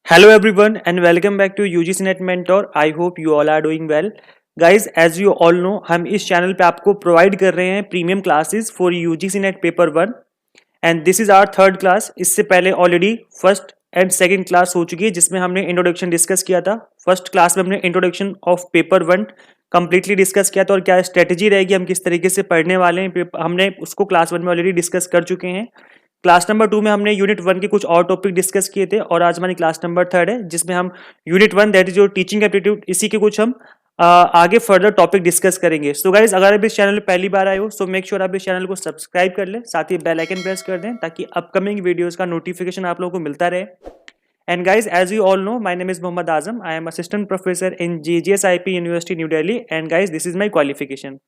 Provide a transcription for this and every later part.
Hello everyone and welcome back to UGC Net Mentor. I hope you all are doing well. Guys, as you all know, हम इस channel पे आपको provide कर रहे हैं premium classes for UGC Net paper 1 and this is our third class. इससे पहले already first and second class हो चुकी है जिसमें हमने इंट्रोडक्शन डिस्कस किया था. फर्स्ट क्लास में हमने introduction of paper 1 completely discuss किया था और क्या स्ट्रेटेजी रहेगी, हम किस तरीके से पढ़ने वाले हैं, हमने उसको क्लास 1 में ऑलरेडी डिस्कस कर चुके हैं. क्लास नंबर 2 में हमने यूनिट 1 के कुछ और टॉपिक डिस्कस किए थे और आज हमारी क्लास नंबर 3 है जिसमें हम unit 1 that is your teaching aptitude, इसी के कुछ हम आगे फर्दर टॉपिक डिस्कस करेंगे. सो गाइज, अगर आप इस चैनल पर पहली बार आए हो सो मेक श्योर आप इस चैनल को सब्सक्राइब कर ले, साथ ही बेल आइकन प्रेस कर दें ताकि अपकमिंग वीडियोस का नोटिफिकेशन आप लोगों को मिलता रहे. And guys, as you all know, my name is Mohammad Azam. I am assistant professor in GGSIP University New Delhi. And guys, this is my qualification.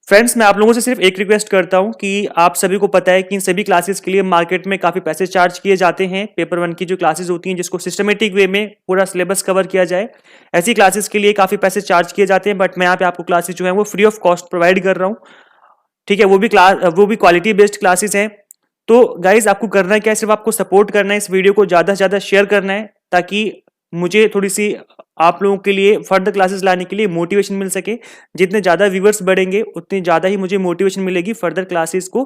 Friends, मैं आप लोगों से सिर्फ एक रिक्वेस्ट करता हूं कि आप सभी को पता है कि इन सभी क्लासेस के लिए मार्केट में काफी पैसे चार्ज किए जाते हैं. पेपर 1 की जो क्लासेस होती हैं जिसको सिस्टमेटिक वे में पूरा सिलेबस कवर किया जाए, ऐसी क्लासेस के लिए काफी पैसे चार्ज किए जाते हैं. बट मैं यहाँ पे आपको क्लासेस जो है वो फ्री ऑफ कॉस्ट प्रोवाइड कर रहा हूँ. ठीक है, वो भी क्वालिटी बेस्ड क्लासेस हैं. तो गाइज, आपको करना है क्या, सिर्फ आपको सपोर्ट करना है, इस वीडियो को ज्यादा से ज्यादा शेयर करना है ताकि मुझे थोड़ी सी आप लोगों के लिए फर्दर क्लासेस लाने के लिए मोटिवेशन मिल सके. जितने ज्यादा व्यूअर्स बढ़ेंगे उतनी ज्यादा ही मुझे मोटिवेशन मिलेगी फर्दर क्लासेस को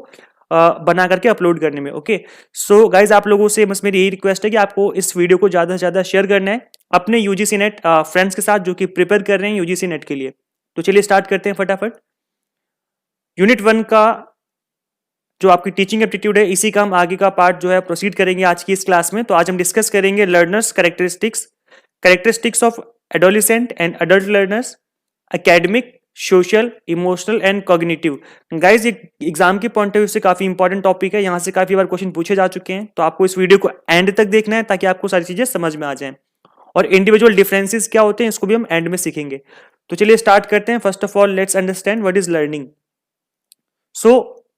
बना करके अपलोड करने में. ओके, सो गाइज, आप लोगों से बस मेरी यही रिक्वेस्ट है कि आपको इस वीडियो को ज्यादा से ज्यादा शेयर करना है अपने यूजीसी नेट फ्रेंड्स के साथ जो कि प्रिपेयर कर रहे हैं यूजीसी नेट के लिए. तो चलिए स्टार्ट करते हैं फटाफट. यूनिट 1 का जो आपकी टीचिंग एप्टीट्यूड है, इसी का हम आगे का पार्ट जो है प्रोसीड करेंगे आज की इस क्लास में. तो आज हम डिस्कस करेंगे learners characteristics of adolescent and adult learners, academic, social, emotional and cognitive. Guys, exam के पॉइंट ऑफ व्यू से काफी इंपॉर्टेंट टॉपिक है, यहाँ से काफी बार क्वेश्चन पूछे जा चुके हैं. तो आपको इस वीडियो को एंड तक देखना है ताकि आपको सारी चीजें समझ में आ जाएं और इंडिविजुअल डिफरेंसेस क्या होते हैं इसको भी हम एंड में सीखेंगे. तो चलिए स्टार्ट करते हैं. First of all let's understand what is learning. So,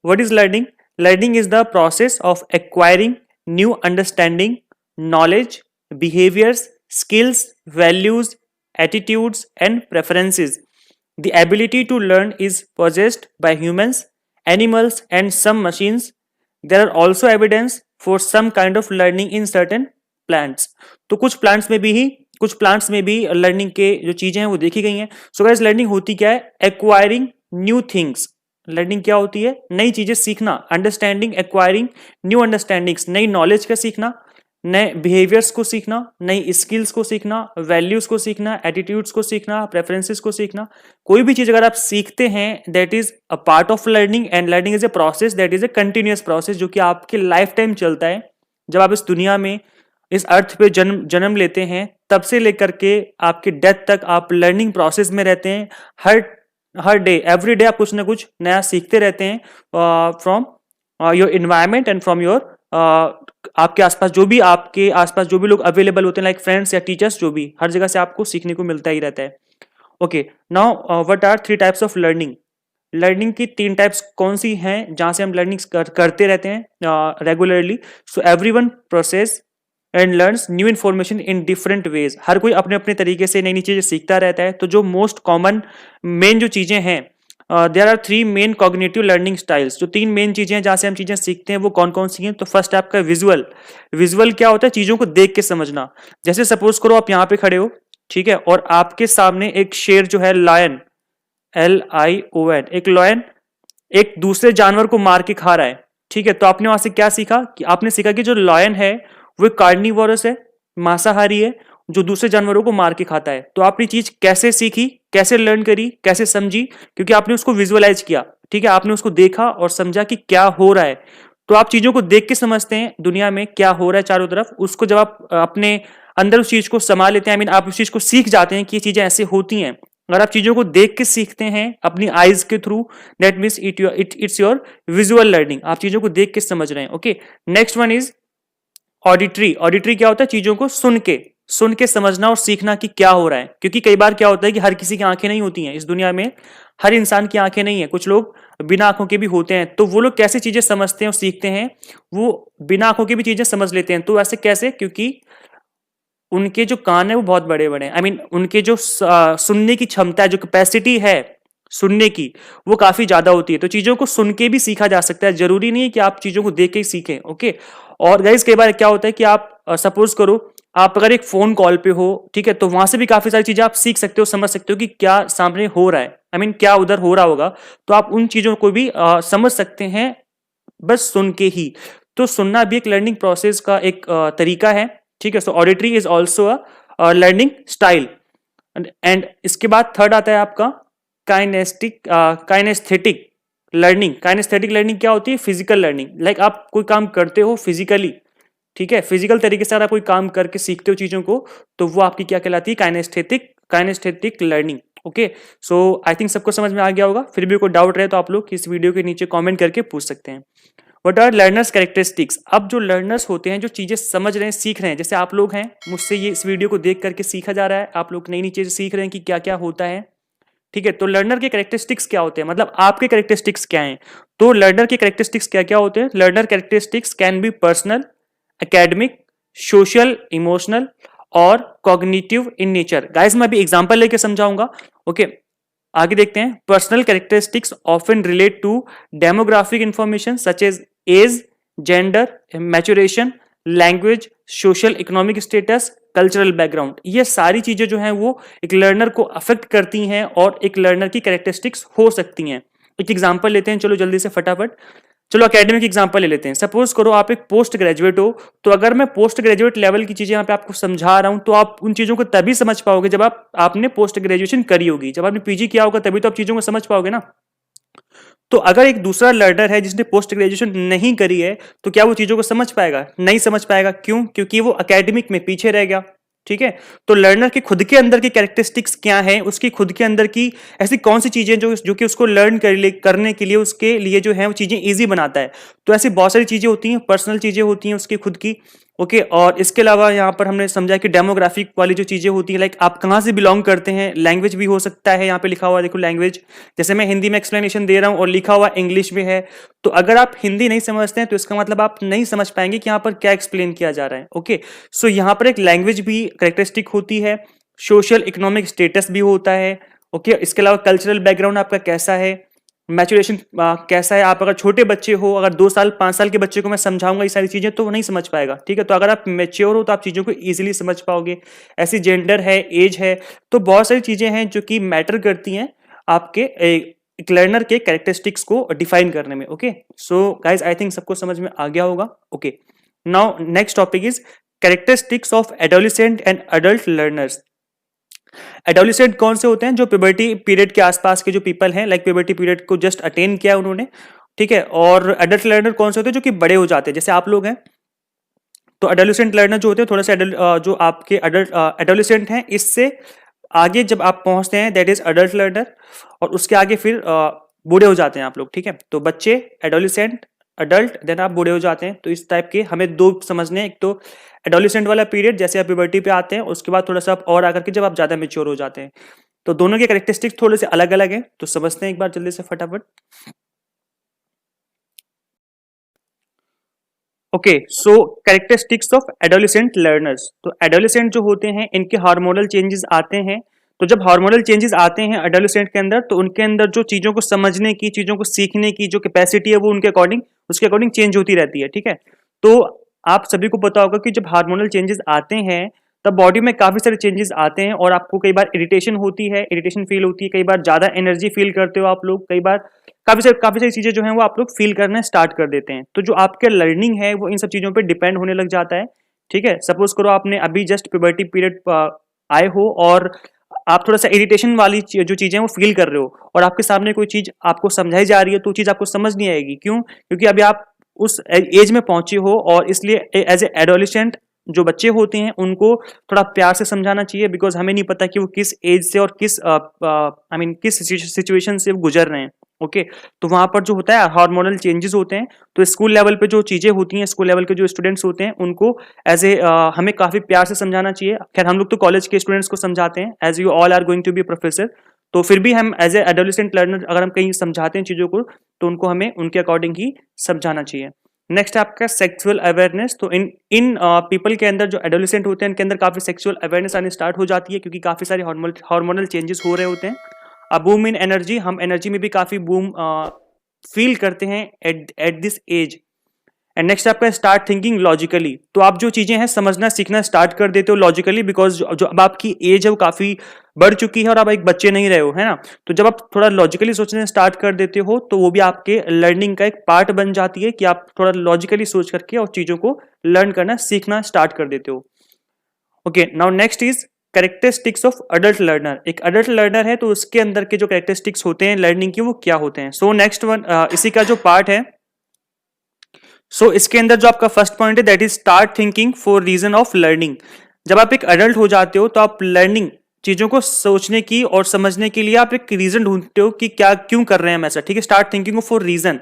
what is learning? Learning is the process of acquiring new understanding, knowledge, behaviors, skills, values, attitudes, and preferences. The ability to learn is possessed by humans, animals, and some machines. There are also evidence for some kind of learning in certain plants. तो कुछ plants में भी learning के जो चीजें हैं वो देखी गई हैं. सो गाइस, लर्निंग होती क्या है? Acquiring new things. लर्निंग क्या होती है? नई चीजें सीखना. अंडरस्टैंडिंग, एक्वायरिंग न्यू अंडरस्टैंडिंग्स, नई नॉलेज का सीखना, नए बिहेवियर्स को सीखना, नई स्किल्स को सीखना, वैल्यूज को सीखना, एटीट्यूड्स को सीखना, प्रेफरेंसेस को सीखना. कोई भी चीज अगर आप सीखते हैं that is a part of learning and learning is a process that is a continuous process जो कि आपके लाइफ टाइम चलता है. जब आप इस दुनिया में इस अर्थ पे जन्म लेते हैं तब से लेकर के आपके डेथ तक आप लर्निंग प्रोसेस में रहते हैं. हर डे, एवरी डे आप कुछ ना कुछ नया सीखते रहते हैं from your environment and from your आपके आसपास जो भी लोग अवेलेबल होते हैं लाइक फ्रेंड्स या टीचर्स, जो भी हर जगह से आपको सीखने को मिलता ही रहता है. Okay, now what are 3 types of learning. Learning की 3 टाइप्स कौन सी हैं जहां से हम लर्निंग करते रहते हैं regularly. So everyone process and learns new information in different ways. हर कोई अपने अपने तरीके से नई नई चीजें सीखता रहता है. तो जो मोस्ट कॉमन मेन जो चीजें हैं, there are 3 main cognitive learning styles. जो 3 मेन चीजें हैं जहां से हम चीजें सीखते हैं वो कौन कौन सी हैं? तो फर्स्ट है आपका विजुअल क्या होता है? चीजों को देख के समझना. जैसे सपोज करो आप यहाँ पे खड़े हो, ठीक है, और आपके सामने एक शेर जो है, लायन, LION, एक लायन एक दूसरे जानवर को मार के खा रहा है. ठीक है, तो आपने वहां से क्या सीखा? कि आपने सीखा कि जो लायन है वो कार्निवोरस है, मांसाहारी है, जो दूसरे जानवरों को मार के खाता है. तो आपने चीज कैसे सीखी, कैसे लर्न करी, कैसे समझी? क्योंकि आपने उसको विजुअलाइज किया. ठीक है, आपने उसको देखा और समझा कि क्या हो रहा है. तो आप चीजों को देख के समझते हैं दुनिया में क्या हो रहा है चारों तरफ. उसको जब आप अपने अंदर उस चीज को समा लेते हैं, आई मीन आप उस चीज को सीख जाते हैं कि ये चीजें ऐसे होती हैं. अगर आप चीजों को देख के सीखते हैं अपनी आईज के through, that means it's your visual learning. आप चीजों को देख के समझ रहे हैं. Okay, next one is auditory क्या होता है? चीजों को सुन के समझना और सीखना कि क्या हो रहा है. क्योंकि कई बार क्या होता है कि हर किसी की आंखें नहीं होती हैं इस दुनिया में, हर इंसान की आंखें नहीं है. कुछ लोग बिना आंखों के भी होते हैं. तो वो लोग कैसे चीजें समझते हैं और सीखते हैं? वो बिना आंखों के भी चीजें समझ लेते हैं. तो ऐसे कैसे? क्योंकि उनके जो कान है वो बहुत बड़े बड़े हैं. आई मीन उनके जो सुनने की क्षमता है, जो कैपेसिटी है सुनने की, वो काफी ज्यादा होती है. तो चीजों को सुन के भी सीखा जा सकता है. जरूरी नहीं है कि आप चीजों को देख के ही सीखें. ओके, और गाइस कई बार क्या होता है कि आप सपोज करो आप अगर एक फोन कॉल पे हो, ठीक है, तो वहां से भी काफी सारी चीजें आप सीख सकते हो, समझ सकते हो कि क्या सामने हो रहा है, आई मीन क्या उधर हो रहा होगा। तो आप उन चीजों को भी समझ सकते हैं बस सुन के ही। तो सुनना भी एक लर्निंग प्रोसेस का एक तरीका है, ठीक है। So auditory is also a learning style. And इसके बाद थर्ड आता है आपका काइनेस्थेटिक लर्निंग। काइनेस्थेटिक लर्निंग क्या होती है? Physical learning. लाइक आप कोई काम करते हो फिजिकली, ठीक है, फिजिकल तरीके से अगर आप कोई काम करके सीखते हो चीजों को, तो वो आपकी क्या कहलाती है? Kinaesthetic learning. Okay, so I think सबको समझ में आ गया होगा। फिर भी कोई डाउट रहे तो आप लोग इस वीडियो के नीचे कमेंट करके पूछ सकते हैं। What are learners characteristics? अब जो लर्नर्स होते हैं, जो चीजें समझ रहे हैं, सीख रहे हैं, जैसे आप लोग हैं, मुझसे ये इस वीडियो को देख करके सीखा जा रहा है, आप लोग नई नई चीजें सीख रहे हैं कि क्या क्या होता है, ठीक है। तो लर्नर के कैरेक्टरिस्टिक्स क्या होते हैं, मतलब आपके कैरेक्टरिस्टिक्स क्या हैं? तो लर्नर के कैरेक्टरिस्टिक्स क्या क्या होते हैं? Learner characteristics can be personal, academic, social, emotional और कॉग्निटिव इन नेचर। गाइस मैं अभी एग्जांपल लेके समझाऊंगा। ओके, आगे देखते हैं। Personal characteristics often relate to demographic information such age, gender, maturation, language, social economic status, cultural background. ये सारी चीजें जो हैं वो एक लर्नर को अफेक्ट करती हैं और एक लर्नर की कैरेक्टरिस्टिक्स हो सकती हैं। एक एग्जांपल लेते हैं, चलो जल्दी से फटाफट। चलो एकेडमिक एग्जांपल ले लेते हैं। सपोज करो आप एक पोस्ट ग्रेजुएट हो, तो अगर मैं पोस्ट ग्रेजुएट लेवल की चीजें यहाँ पे आपको समझा रहा हूं, तो आप उन चीजों को तभी समझ पाओगे जब आपने पोस्ट ग्रेजुएशन करी होगी, जब आपने पीजी किया होगा, तभी तो आप चीजों को समझ पाओगे ना। तो अगर एक दूसरा लर्नर है जिसने पोस्ट ग्रेजुएशन नहीं करी है, तो क्या वो चीजों को समझ पाएगा? नहीं समझ पाएगा। क्यों? क्योंकि वो एकेडमिक में पीछे रह गया, ठीक है। तो लर्नर के खुद के अंदर की कैरेक्टरिस्टिक्स क्या है, उसकी खुद के अंदर की ऐसी कौन सी चीजें जो कि उसको लर्न करने के लिए, उसके लिए जो है वो चीजें इजी बनाता है। तो ऐसी बहुत सारी चीजें होती हैं, पर्सनल चीजें होती हैं उसकी खुद की। ओके, और इसके अलावा यहाँ पर हमने समझा कि डेमोग्राफिक वाली जो चीजें होती हैं, लाइक आप कहाँ से बिलोंग करते हैं, लैंग्वेज भी हो सकता है। यहाँ पे लिखा हुआ देखो लैंग्वेज, जैसे मैं हिंदी में एक्सप्लेनेशन दे रहा हूँ और लिखा हुआ इंग्लिश में है, तो अगर आप हिंदी नहीं समझते हैं तो इसका मतलब आप नहीं समझ पाएंगे कि यहाँ पर क्या एक्सप्लेन किया जा रहा है। ओके, सो यहाँ पर एक लैंग्वेज भी कैरेक्टरिस्टिक होती है, सोशल इकोनॉमिक स्टेटस भी होता है। ओके, इसके अलावा कल्चरल बैकग्राउंड आपका कैसा है, मैच्योरेशन कैसा है। आप अगर छोटे बच्चे हो, अगर 2 साल 5 साल के बच्चे को मैं समझाऊंगा ये सारी चीजें, तो वो नहीं समझ पाएगा, ठीक है। तो अगर आप मेच्योर हो तो आप चीजों को इजीली समझ पाओगे। ऐसी जेंडर है, एज है, तो बहुत सारी चीजें हैं जो कि मैटर करती हैं आपके एक लर्नर के कैरेक्टरिस्टिक्स को डिफाइन करने में। Okay, so guys I think सबको समझ में आ गया होगा। Okay, now next topic is characteristics of adolescent and adult learners. Adolescent कौन से होते हैं? जो प्यूबर्टी पीरियड के आसपास के जो पीपल हैं, लाइक प्यूबर्टी पीरियड को जस्ट अटेन किया उन्होंने, ठीक है। और एडल्ट लर्नर कौन से होते हैं? जो कि बड़े हो जाते हैं, जैसे आप लोग हैं। तो एडोलेसेंट लर्नर जो होते हैं थोड़ा सा जो आपके अडल्ट एडोलेसेंट हैं, इससे आगे जब आप पहुंचते हैं दैट इज अडल्ट लर्नर, और उसके आगे फिर बूढ़े हो जाते हैं आप लोग, ठीक है। तो बच्चे, एडोलेसेंट, अडल्ट, देन आप बूढ़े हो जाते हैं। तो इस टाइप के हमें दो समझने हैं। एक तो एडोलेसेंट वाला पीरियड, जैसे आप प्यूबर्टी पे आते हैं, उसके बाद थोड़ा सा आप और आकर के जब आप ज्यादा मेच्योर हो जाते हैं। तो दोनों के कैरेक्टरिस्टिक्स थोड़े से अलग अलग हैं, तो समझते हैं एक बार जल्दी से फटाफट। Okay, so characteristics of adolescent learners. तो एडोलेसेंट जो होते हैं, इनके हार्मोनल चेंजेस आते हैं। तो जब हार्मोनल चेंजेस आते हैं एडोलेसेंट के अंदर, तो उनके अंदर जो चीजों को समझने की, चीजों को सीखने की जो कैपेसिटी है, वो उनके अकॉर्डिंग, उसके अकॉर्डिंग चेंज होती रहती है, ठीक है। तो आप सभी को पता होगा कि जब हार्मोनल चेंजेस आते हैं, तब बॉडी में काफी सारे चेंजेस आते हैं, और आपको कई बार इरिटेशन होती है, इरिटेशन फील होती है, कई बार ज्यादा एनर्जी फील करते हो आप लोग, कई बार काफी सारी चीजें जो हैं वो आप लोग फील करना स्टार्ट कर देते हैं। तो जो आपके लर्निंग है वो इन सब चीजों पे डिपेंड होने लग जाता है, ठीक है। सपोज करो आपने अभी जस्ट प्यूबर्टी पीरियड आए हो, और आप थोड़ा सा इरिटेशन वाली जो चीजें वो फील कर रहे हो, और आपके सामने कोई चीज आपको समझाई जा रही है, तो चीज आपको समझ नहीं आएगी। क्यों? क्योंकि अभी आप उस एज में पहुंचे हो, और इसलिए एज ए एडोलिसेंट जो बच्चे होते हैं उनको थोड़ा प्यार से समझाना चाहिए, बिकॉज हमें नहीं पता कि वो किस एज से और किस आई मीन किस सिचुएशन से गुजर रहे हैं। ओके, तो वहां पर जो होता है हार्मोनल चेंजेस होते हैं। तो स्कूल लेवल पे जो चीजें होती हैं, स्कूल लेवल के जो स्टूडेंट्स होते हैं, उनको एज ए हमें काफी प्यार से समझाना चाहिए। खैर हम लोग तो कॉलेज के स्टूडेंट्स को समझाते हैं, as you all are going to be professor. तो फिर भी हम एज ए एडोलेसेंट लर्नर अगर हम कहीं समझाते हैं चीजों को, तो उनको हमें उनके अकॉर्डिंग ही समझाना चाहिए। नेक्स्ट आपका सेक्सुअल अवेयरनेस। तो इन पीपल के अंदर जो एडोलेसेंट होते हैं, इनके अंदर काफी सेक्सुअल अवेयरनेस आने स्टार्ट हो जाती है, क्योंकि काफी सारे हार्मोनल चेंजेस हो रहे होते हैं। अब बूम इन एनर्जी, हम एनर्जी में भी काफी बूम फील करते हैं at this age. And next आपका स्टार्ट थिंकिंग लॉजिकली, तो आप जो चीजें हैं समझना सीखना स्टार्ट कर देते हो लॉजिकली, बिकॉज जो अब आपकी एज है वो काफी बढ़ चुकी है और आप एक बच्चे नहीं रहे हो, है ना। तो जब आप थोड़ा लॉजिकली सोचना स्टार्ट कर देते हो तो वो भी आपके लर्निंग का एक पार्ट बन जाती है कि आप थोड़ा लॉजिकली सोच करके और चीजों को लर्न करना सीखना स्टार्ट कर देते हो। Okay, now next is characteristics of adult learner. एक अडल्ट लर्नर है तो उसके अंदर के जो कैरेक्टरिस्टिक्स होते हैं लर्निंग की वो क्या होते हैं। सो नेक्स्ट वन इसी का जो पार्ट है, इसके अंदर जो आपका फर्स्ट पॉइंट है that is start thinking for reason of learning. जब आप एक अडल्ट हो जाते हो तो आप लर्निंग चीजों को सोचने की और समझने के लिए आप एक रीजन ढूंढते हो कि क्या क्यों कर रहे हैं हम ऐसा, ठीक है। Start thinking for reason.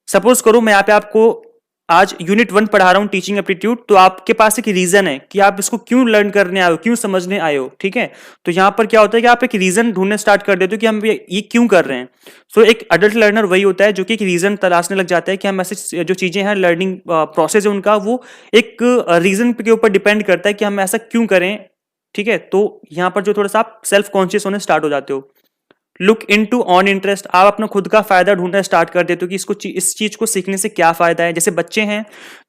Suppose करो मैं यहाँ पे आपको आज यूनिट 1 पढ़ा रहा हूँ टीचिंग एप्टीट्यूड, तो आपके पास एक रीजन है कि आप इसको क्यों लर्न करने आए हो, क्यों समझने आए हो, ठीक है। तो यहाँ पर क्या होता है कि आप एक रीजन ढूंढने स्टार्ट कर देते हो कि हम ये क्यों कर रहे हैं। सो एक अडल्ट लर्नर वही होता है जो कि एक रीजन तलाशने लग जाता है कि हम ऐसे जो चीजें हैं लर्निंग प्रोसेस है उनका वो एक रीजन के ऊपर डिपेंड करता है कि हम ऐसा क्यों करें, ठीक है। तो यहाँ पर जो थोड़ा सा आप सेल्फ कॉन्शियस होने स्टार्ट हो जाते हो। Look into on interest, आप अपना खुद का फायदा ढूंढना स्टार्ट कर देते हो कि इसको इस चीज को सीखने से क्या फायदा है। जैसे बच्चे हैं,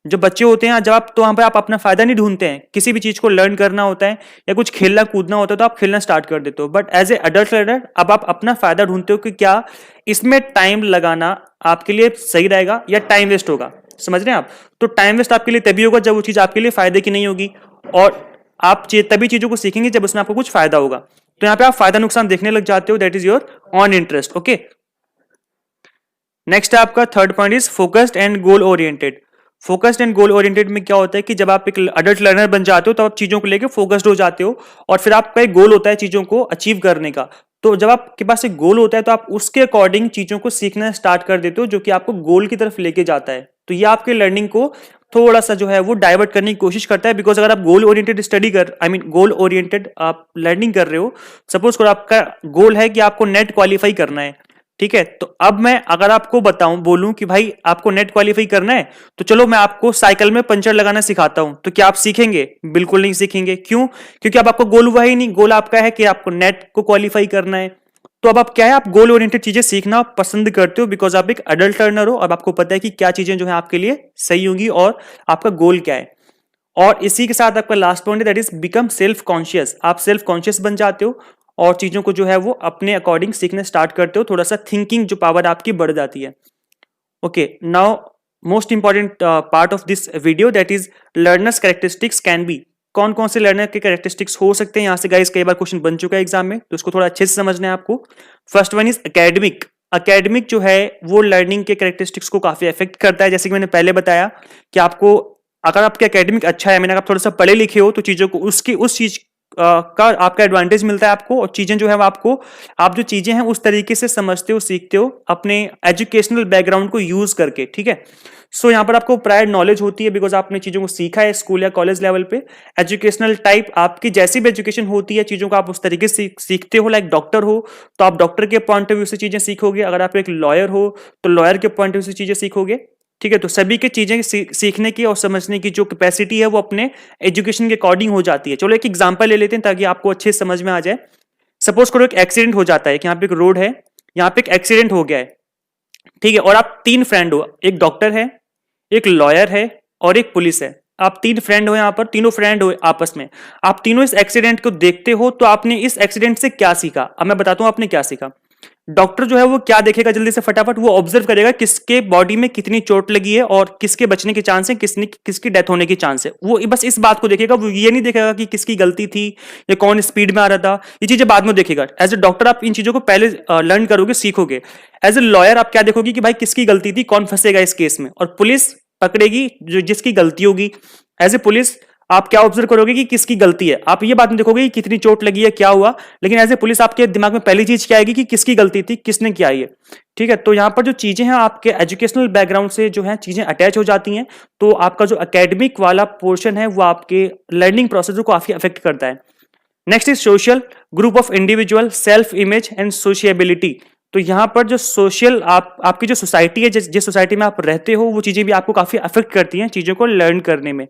जो बच्चे होते हैं जब आप, तो वहां पर आप अपना फायदा नहीं ढूंढते हैं, किसी भी चीज को लर्न करना होता है या कुछ खेलना कूदना होता है तो आप खेलना स्टार्ट कर देते हो। But as a adult learner अब आप अपना फायदा ढूंढते हो कि क्या इसमें टाइम लगाना आपके लिए सही रहेगा या टाइम वेस्ट होगा। समझ रहे हैं आप। तो टाइम वेस्ट आपके लिए तभी होगा जब वो चीज आपके लिए फायदे की नहीं होगी, और आप तभी चीजों को सीखेंगे जब उसमें आपको कुछ फायदा होगा। तो यहाँ पे आप फायदा नुकसान देखने लग जाते हो, that is your own interest. Okay, next आपका third point is focused and goal oriented. Focused and goal oriented में क्या होता है कि जब आप एक अडल्ट लर्नर बन जाते हो तो आप चीजों को लेकर फोकस्ड हो जाते हो और फिर आपका एक गोल होता है चीजों को अचीव करने का। तो जब आपके पास एक गोल होता है तो आप उसके अकॉर्डिंग चीजों को सीखना स्टार्ट कर देते हो जो कि आपको गोल की तरफ लेके जाता है। तो ये आपके लर्निंग को थोड़ा सा जो है वो डाइवर्ट करने की कोशिश करता है, बिकॉज अगर आप गोल ओरिएंटेड स्टडी कर गोल ओरिएंटेड आप लर्निंग कर रहे हो, सपोज करो आपका गोल है कि आपको नेट क्वालिफाई करना है, ठीक है। तो अब मैं अगर आपको बताऊं बोलूं कि भाई आपको नेट क्वालिफाई करना है तो चलो मैं आपको साइकिल में पंचर लगाना सिखाता हूं, तो क्या आप सीखेंगे? बिल्कुल नहीं सीखेंगे। क्यों? क्योंकि अब आपका गोल हुआ ही नहीं। गोल आपका है कि आपको नेट को क्वालिफाई करना है। तो अब आप क्या है, आप गोल ओरिएंटेड चीजें सीखना पसंद करते हो बिकॉज आप एक अडल्ट लर्नर हो और आपको पता है कि क्या चीजें जो है आपके लिए सही होंगी और आपका गोल क्या है। और इसी के साथ आपका लास्ट पॉइंट है that is become self conscious. आप सेल्फ कॉन्शियस बन जाते हो और चीजों को जो है वो अपने अकॉर्डिंग सीखने स्टार्ट करते हो, थोड़ा सा थिंकिंग जो पावर आपकी बढ़ जाती है। Okay, now most important part of this video that is learners characteristics can B. कौन कौन से लर्नर के कैरेक्टरिस्टिक्स हो सकते हैं, यहां से गाइस कई बार क्वेश्चन बन चुका है एग्जाम में, तो इसको थोड़ा अच्छे से समझना है आपको। First one is academic. Academic जो है वो लर्निंग के कैरेक्टरिस्टिक्स को काफी अफेक्ट करता है। जैसे कि मैंने पहले बताया कि आपको अगर आपका एकेडमिक अच्छा है, मैंने आप थोड़ा सा पढ़े लिखे हो तो चीजों को उसकी उस चीज का आपका एडवांटेज मिलता है आपको, और चीजें जो है वो आपको, आप जो चीजें हैं उस तरीके से समझते हो सीखते हो अपने एजुकेशनल बैकग्राउंड को यूज करके, ठीक है। सो यहाँ पर आपको प्रायर नॉलेज होती है बिकॉज आपने चीजों को सीखा है स्कूल या कॉलेज लेवल पे। एजुकेशनल टाइप आपकी जैसी भी एजुकेशन होती है चीजों को आप उस तरीके से सीखते हो। लाइक डॉक्टर हो तो आप डॉक्टर के पॉइंट ऑफ व्यू से चीजें सीखोगे, अगर आप एक लॉयर हो तो लॉयर के पॉइंट ऑफ व्यू से चीजें सीखोगे, ठीक है। तो सभी के चीजें सीखने की और समझने की जो कैपेसिटी है वो अपने एजुकेशन के अकॉर्डिंग हो जाती है। चलो एक एग्जांपल ले लेते हैं ताकि आपको अच्छे समझ में आ जाए। सपोज करो एक एक्सीडेंट हो जाता है कि यहाँ पे एक रोड है, यहाँ पे एक एक्सीडेंट हो गया है, ठीक है। और आप 3 फ्रेंड हो, एक डॉक्टर है, एक लॉयर है और एक पुलिस है। आप 3 फ्रेंड हो, यहाँ पर तीनों फ्रेंड हो आपस में। आप तीनों इस एक्सीडेंट को देखते हो तो आपने इस एक्सीडेंट से क्या सीखा। अब मैं बताता हूं आपने क्या सीखा। डॉक्टर जो है वो क्या देखेगा जल्दी से फटाफट, वो ऑब्जर्व करेगा किसके बॉडी में कितनी चोट लगी है और किसके बचने के चांस है, किसकी डेथ होने की चांस है। वो बस इस बात को देखेगा, वो ये नहीं देखेगा कि किसकी गलती थी या कौन स्पीड में आ रहा था। ये चीजें बाद में देखेगा। एज ए डॉक्टर आप इन चीजों को पहले लर्न करोगे, सीखोगे। एज ए लॉयर आप क्या देखोगे कि भाई किसकी गलती थी, कौन फंसेगा इस केस में, और पुलिस पकड़ेगी जो जिसकी गलती होगी। एज ए पुलिस आप क्या ऑब्जर्व करोगे कि किसकी गलती है, आप ये बात नहीं देखोगे कि कितनी चोट लगी है, क्या हुआ, लेकिन एज ए पुलिस आपके दिमाग में पहली चीज क्या आएगी कि किसकी गलती थी, किसने किया ये, ठीक है। तो यहाँ पर जो चीजें हैं आपके एजुकेशनल बैकग्राउंड से जो है चीजें अटैच हो जाती हैं, तो आपका जो एकेडमिक वाला पोर्शन है वो आपके लर्निंग प्रोसेस को काफी अफेक्ट करता है। Next is social, group of individual, self image and sociability. तो यहाँ पर जो सोशल आपकी जो सोसाइटी है, जिस सोसाइटी में आप रहते हो, वो चीजें भी आपको काफी अफेक्ट करती हैं चीजों को लर्न करने में।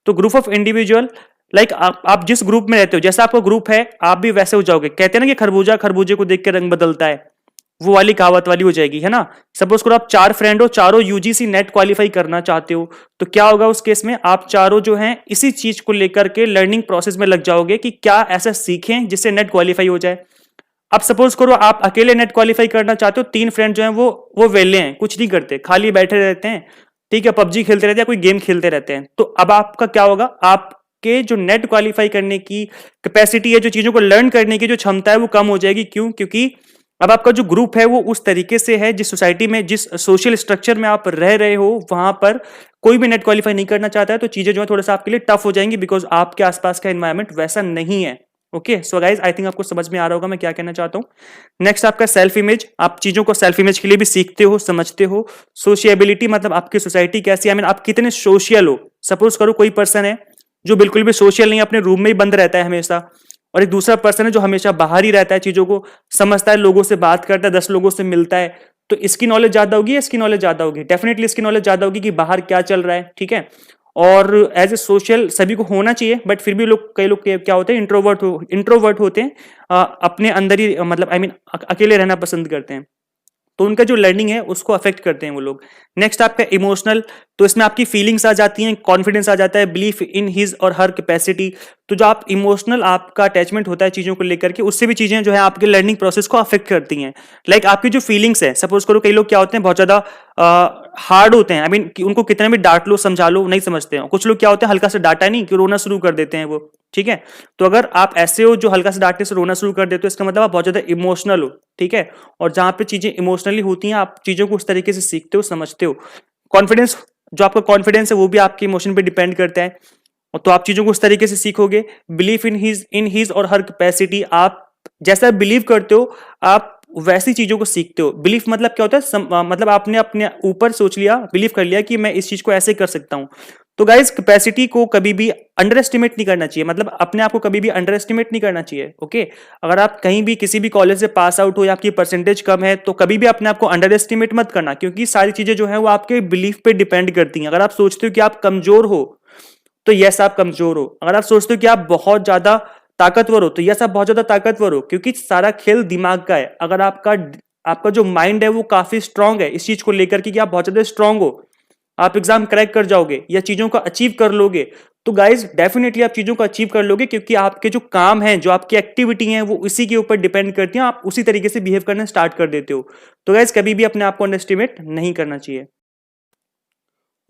तो ग्रुप ऑफ इंडिविजुअल, लाइक आप जिस ग्रुप में रहते हो, जैसा आपका ग्रुप है आप भी वैसे हो जाओगे। कहते हैं ना कि खरबूजा खरबूजे को देख के रंग बदलता है, वो वाली कहावत वाली हो जाएगी, है ना। सपोज करो आप 4 फ्रेंड हो, चारों यूजीसी नेट क्वालिफाई करना चाहते हो, तो क्या होगा उस केस में, आप चारों जो हैं इसी चीज को लेकर के लर्निंग प्रोसेस में लग जाओगे कि क्या ऐसा सीखें जिससे नेट क्वालिफाई हो जाए। अब सपोज करो आप अकेले नेट क्वालिफाई करना चाहते हो, 3 फ्रेंड जो हैं वो वेले हैं, कुछ नहीं करते, खाली बैठे रहते हैं, ठीक है, पबजी खेलते रहते हैं, कोई गेम खेलते रहते हैं। तो अब आपका क्या होगा, आपके जो नेट क्वालिफाई करने की कैपेसिटी है, जो चीजों को लर्न करने की जो क्षमता है वो कम हो जाएगी। क्यों? क्योंकि अब आपका जो ग्रुप है वो उस तरीके से है, जिस सोसाइटी में, जिस सोशल स्ट्रक्चर में आप रह रहे हो, वहां पर कोई भी नेट क्वालिफाई नहीं करना चाहता है, तो चीजें जो है थोड़ा सा आपके लिए टफ हो जाएंगी, बिकॉज आपके आसपास का एनवायरमेंट वैसा नहीं है। Okay, so guys I think आपको समझ में आ रहा होगा मैं क्या कहना चाहता हूँ। नेक्स्ट आपका सेल्फ इमेज, आप चीजों को सेल्फ इमेज के लिए भी सीखते हो, समझते हो। सोशियबिलिटी, मतलब आपकी सोसाइटी कैसी है, आई मीन आप कितने सोशल हो। सपोज करो कोई पर्सन है जो बिल्कुल भी सोशल नहीं, अपने रूम में ही बंद रहता है हमेशा, और एक दूसरा पर्सन है जो हमेशा बाहर ही रहता है, चीजों को समझता है, लोगों से बात करता है, 10 लोगों से मिलता है। तो इसकी नॉलेज ज्यादा होगी या इसकी नॉलेज ज्यादा होगी? डेफिनेटली इसकी नॉलेज ज्यादा होगी कि बाहर क्या चल रहा है, ठीक है। और एज ए सोशल सभी को होना चाहिए, बट फिर भी लोग, कई लोग क्या होते हैं, इंट्रोवर्ट होते हैं, अपने अंदर ही, मतलब आई मीन अकेले रहना पसंद करते हैं, तो उनका जो लर्निंग है उसको अफेक्ट करते हैं वो लोग। नेक्स्ट आपका इमोशनल, तो इसमें आपकी फीलिंग्स आ जाती हैं, कॉन्फिडेंस आ जाता है, बिलीफ इन हिज और हर कैपेसिटी। तो जो आप इमोशनल, आपका अटैचमेंट होता है चीजों को लेकर के, उससे भी चीजें जो है आपके लर्निंग प्रोसेस को अफेक्ट करती हैं। लाइक आपकी जो फीलिंग्स है, सपोज करो कई लोग क्या होते हैं, बहुत ज्यादा हार्ड होते हैं, आई मीन उनको कितना भी डांट लो समझा लो नहीं समझते हैं। कुछ लोग क्या होते हैं, हल्का से डांटा नहीं कि रोना शुरू कर देते हैं वो, ठीक है। तो अगर आप ऐसे हो जो हल्का से डांटने से रोना शुरू कर देते हो, इसका मतलब आप बहुत ज्यादा इमोशनल हो, ठीक है। और जहां पे चीजें इमोशनली होती हैं, आप चीजों को उस तरीके से सीखते हो, समझते हो। कॉन्फिडेंस, जो आपका कॉन्फिडेंस है वो भी आपके इमोशन पे डिपेंड करता है, और तो आप चीजों को उस तरीके से सीखोगे। बिलीफ इन हिज और हर कैपेसिटी, आप जैसा बिलीव करते हो आप वैसी चीजों को सीखते हो। बिलीफ मतलब क्या होता है, मतलब आपने अपने ऊपर सोच लिया, बिलीव कर लिया कि मैं इस चीज को ऐसे कर सकता हूं। तो गाइस कैपेसिटी को कभी भी अंडर एस्टिमेट नहीं करना चाहिए, मतलब अपने आप को कभी भी अंडर एस्टिमेट नहीं करना चाहिए। ओके, अगर आप कहीं भी किसी भी कॉलेज से पास आउट हो या आपकी परसेंटेज कम है, तो कभी भी अपने आप को अंडर एस्टिमेट मत करना, क्योंकि सारी चीजें जो है वो आपके बिलीफ पे डिपेंड करती हैं। अगर आप सोचते हो कि आप कमजोर हो, तो यस आप कमजोर हो। अगर आप सोचते हो कि आप बहुत ज्यादा ताकतवर हो, तो यस आप बहुत ज्यादा ताकतवर हो, क्योंकि सारा खेल दिमाग का है। अगर आपका जो माइंड है वो काफी स्ट्रांग है इस चीज को लेकर कि आप बहुत ज्यादा स्ट्रांग हो, आप एग्जाम क्रैक कर जाओगे या चीजों को अचीव कर लोगे, तो गाइज डेफिनेटली आप चीजों को अचीव कर लोगे, क्योंकि आपके जो काम है, जो आपकी एक्टिविटी है, वो इसी के ऊपर डिपेंड करती है। आप उसी तरीके से बिहेव करना स्टार्ट कर देते हो। तो गाइज कभी भी अपने आप को अंडरएस्टिमेट नहीं करना चाहिए।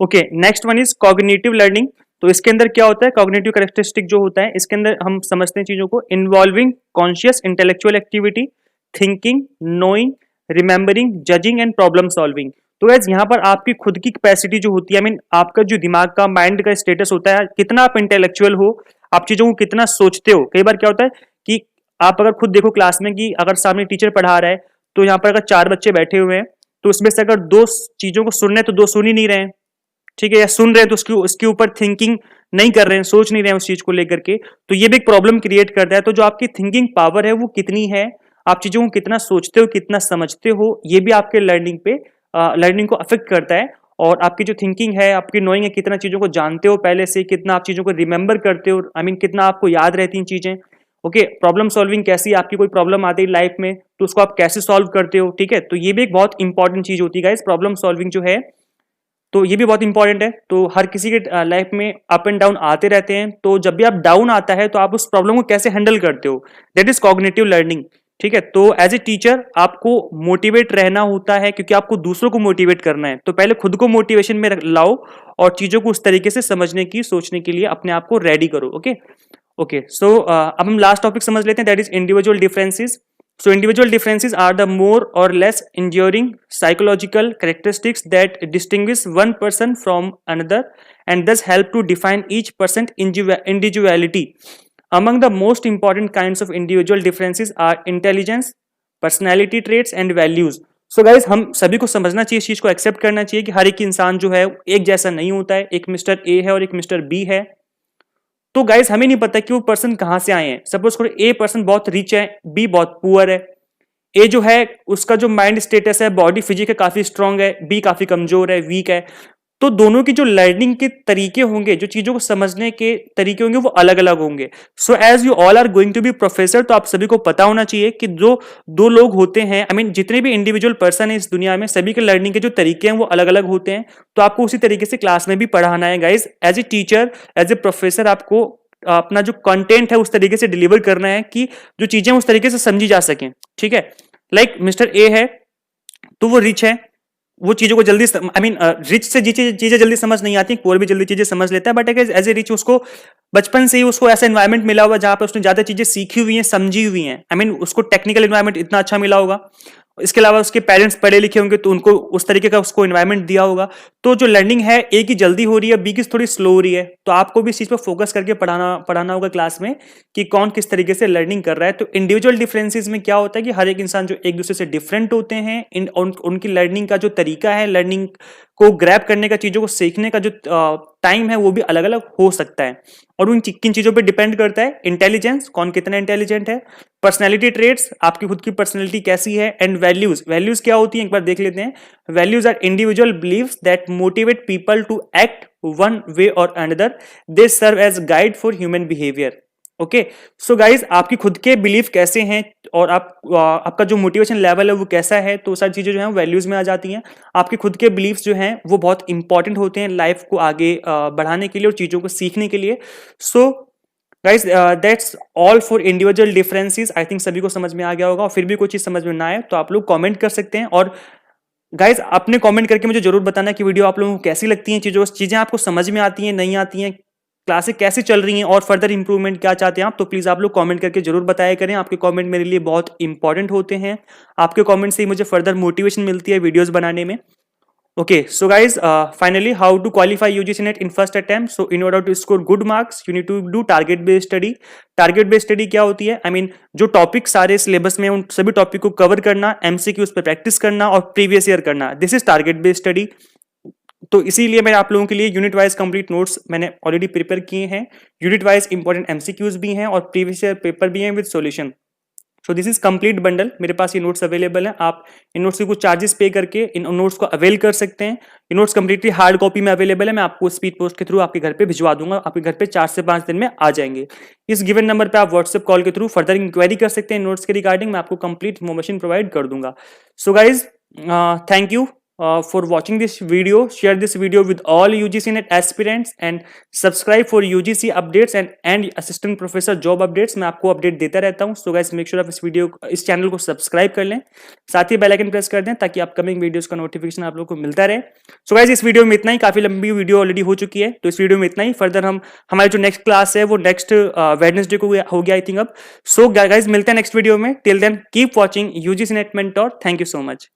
Okay, next one is cognitive learning. तो इसके अंदर क्या होता है, कॉग्निटिव कैरेक्टरिस्टिक जो होता है, इसके अंदर हम समझते हैं चीजों को, involving conscious intellectual activity, thinking, knowing, remembering, judging and problem solving. तो गाइस यहाँ पर आपकी खुद की कैपेसिटी जो होती है, आई मीन आपका जो दिमाग का, माइंड का स्टेटस होता है, कितना आप इंटेलेक्चुअल हो, आप चीजों को कितना सोचते हो। कई बार क्या होता है कि आप अगर खुद देखो क्लास में कि अगर सामने टीचर पढ़ा रहा है, तो यहाँ पर अगर 4 बच्चे बैठे हुए हैं, तो उसमें से अगर 2 चीजों को सुन रहे हैं तो 2 सुन ही नहीं रहे हैं, ठीक है, या सुन रहे हैं तो उसके ऊपर थिंकिंग नहीं कर रहे हैं, सोच नहीं रहे हैं उस चीज को लेकर के, तो ये भी एक प्रॉब्लम क्रिएट करता है। तो जो आपकी थिंकिंग पावर है वो कितनी है, आप चीजों को कितना सोचते हो, कितना समझते हो, ये भी आपके लर्निंग को अफेक्ट करता है। और आपकी जो थिंकिंग है, आपकी नोइंग है, कितना चीजों को जानते हो पहले से, कितना आप चीजों को रिमेंबर करते हो, आई मीन कितना आपको याद रहती हैं चीजें। ओके, प्रॉब्लम सॉल्विंग कैसी, आपकी कोई प्रॉब्लम आती है लाइफ में तो उसको आप कैसे सॉल्व करते हो, ठीक है। तो ये भी एक बहुत इंपॉर्टेंट चीज होती है गाइस, प्रॉब्लम सॉल्विंग जो है, तो ये भी बहुत इंपॉर्टेंट है। तो हर किसी के लाइफ में अप एंड डाउन आते रहते हैं, तो जब भी आप डाउन आता है तो आप उस प्रॉब्लम को कैसे हैंडल करते हो, दैट इज कॉग्निटिव लर्निंग, ठीक है। तो एज ए टीचर आपको मोटिवेट रहना होता है, क्योंकि आपको दूसरों को मोटिवेट करना है, तो पहले खुद को मोटिवेशन में लाओ और चीजों को उस तरीके से समझने की, सोचने के लिए अपने आप को रेडी करो। ओके ओके, सो अब हम लास्ट टॉपिक समझ लेते हैं, that is individual differences. So individual differences are the more or less enduring psychological characteristics that distinguish one person from another and thus help to define each person's individuality. Among the most important kinds of individual differences are intelligence, personality traits and values. So guys, हम सभी को समझना चाहिए, इस चीज को accept करना चाहिए कि हर एक इंसान जो है एक जैसा नहीं होता है, एक मिस्टर ए है और एक मिस्टर बी है। तो गाइस हमें नहीं पता कि वो पर्सन कहां से आए हैं। सपोज करो ए पर्सन बहुत रिच है, बी बहुत पुअर है। ए जो है उसका जो माइंड स्टेटस है, बॉडी फिजिक है, काफी स्ट्रांग है, बी काफी कमजोर है, वीक है। तो दोनों की जो लर्निंग के तरीके होंगे, जो चीजों को समझने के तरीके होंगे, वो अलग अलग होंगे। So as you all are going to be professor, तो आप सभी को पता होना चाहिए कि जो दो लोग होते हैं, आई मीन जितने भी इंडिविजुअल पर्सन है इस दुनिया में, सभी के लर्निंग के जो तरीके हैं वो अलग अलग होते हैं। तो आपको उसी तरीके से क्लास में भी पढ़ाना है guys. As a teacher, as a professor, आपको अपना जो कंटेंट है उस तरीके से डिलीवर करना है कि जो चीजें उस तरीके से समझी जा सकें। ठीक है, लाइक मिस्टर ए है तो वो रिच है, वो चीजों को जल्दी, आई मीन रिच से चीजें जल्दी समझ नहीं आती, पोर भी जल्दी चीजें समझ लेता है, बट एज ए रिच उसको बचपन से ही उसको ऐसा एनवायरमेंट मिला हुआ जहां पे उसने ज्यादा चीजें सीखी हुई हैं, समझी हुई हैं। आई मीन उसको टेक्निकल एनवायरमेंट इतना अच्छा मिला होगा, इसके अलावा उसके पेरेंट्स पढ़े लिखे होंगे तो उनको उस तरीके का उसको एनवायरमेंट दिया होगा। तो जो लर्निंग है, ए की जल्दी हो रही है, बी की थोड़ी स्लो हो रही है। तो आपको भी इस चीज पर फोकस करके पढ़ाना होगा क्लास में कि कौन किस तरीके से लर्निंग कर रहा है। तो इंडिविजुअल डिफरेंसेस में क्या होता है कि हर एक इंसान जो एक दूसरे से डिफरेंट होते हैं, उनकी लर्निंग का जो तरीका है, लर्निंग को ग्रैब करने का, चीजों को सीखने का जो टाइम है, वो भी अलग अलग हो सकता है। और उन किन चीजों पे डिपेंड करता है, इंटेलिजेंस, कौन कितना इंटेलिजेंट है, पर्सनैलिटी ट्रेट्स, आपकी खुद की पर्सनैलिटी कैसी है, एंड वैल्यूज। वैल्यूज क्या होती है एक बार देख लेते हैं। Values are individual beliefs that motivate people to act one way or another, they serve as guide for human behaviour. Okay, so guys आपकी खुद के बिलीफ कैसे हैं और आपका जो मोटिवेशन लेवल है वो कैसा है, तो सारी चीजें जो है वैल्यूज में आ जाती हैं। आपके खुद के बिलीफ्स जो हैं वो बहुत इंपॉर्टेंट होते हैं लाइफ को आगे बढ़ाने के लिए और चीजों को सीखने के लिए। So guys that's all for individual differences. I think सभी को समझ में आ गया होगा, और फिर भी कोई चीज समझ में ना आए तो आप लोग कमेंट कर सकते हैं। और गाइज अपने कमेंट करके मुझे जरूर बताना कि वीडियो आप लोगों को कैसी लगती हैं, चीजें आपको समझ में आती हैं, नहीं आती हैं, क्लासेस कैसे चल रही हैं और फर्दर इंप्रूवमेंट क्या चाहते हैं आप। तो प्लीज आप लोग कमेंट करके जरूर बताया करें। आपके कमेंट मेरे लिए बहुत इंपॉर्टेंट होते हैं, आपके कमेंट से ही मुझे फर्दर मोटिवेशन मिलती है वीडियोस बनाने में। Okay, so guys, finally, how to qualify UGC NET in first attempt? So in order to score good marks, you need to do target based study. Target based study क्या होती है? I mean, जो topic सारे syllabus में उन सभी topic को cover करना, MCQs पे प्रैक्टिस करना और प्रीवियस ईयर करना, this is target based study. तो इसीलिए मैंने आप लोगों के लिए यूनिट वाइज कंप्लीट नोट्स मैंने ऑलरेडी प्रिपेयर किए हैं। यूनिट वाइज इंपॉर्टेंट MCQs भी हैं और प्रीवियस ईयर पेपर भी हैं with solution. So this is complete bundle, मेरे पास ये नोट्स अवेलेबल हैं। आप इन नोट्स के कुछ चार्जेस पे करके इन नोट्स को अवेल कर सकते हैं। ये नोट्स कंप्लीटली हार्ड कॉपी में अवेलेबल है, मैं आपको स्पीड पोस्ट के थ्रू आपके घर पे भिजवा दूंगा, आपके घर पे 4 से 5 दिन में आ जाएंगे। इस गिवन नंबर पे आप व्हाट्सएप कॉल के थ्रू फर्दर इंक्वायरी कर सकते हैं नोट्स के रिगार्डिंग, मैं आपको कंप्लीट इन्फॉर्मेशन प्रोवाइड कर दूंगा। So guys, thank you for watching this video. Share this video with all UGC NET aspirants and subscribe for UGC updates and assistant professor job updates. मैं आपको update देता रहता हूँ। So guys, make sure आप इस channel को subscribe कर लें, साथ ही बेल आइकन प्रेस कर दें ताकि अपकमिंग वीडियोस का नोटिफिकेशन आप लोगों को मिलता रहे। So guys, इस वीडियो में इतना ही, काफी लंबी वीडियो ऑलरेडी हो चुकी है, तो इस वीडियो में इतना ही। फर्दर हमारी जो नेक्स्ट क्लास है वो नेक्स्ट वेडनेसडे को हो गया आई थिंक अब। So guys, मिलते हैं नेक्स्ट वीडियो में। Till then keep watching UGC NET mentor. Thank you so much.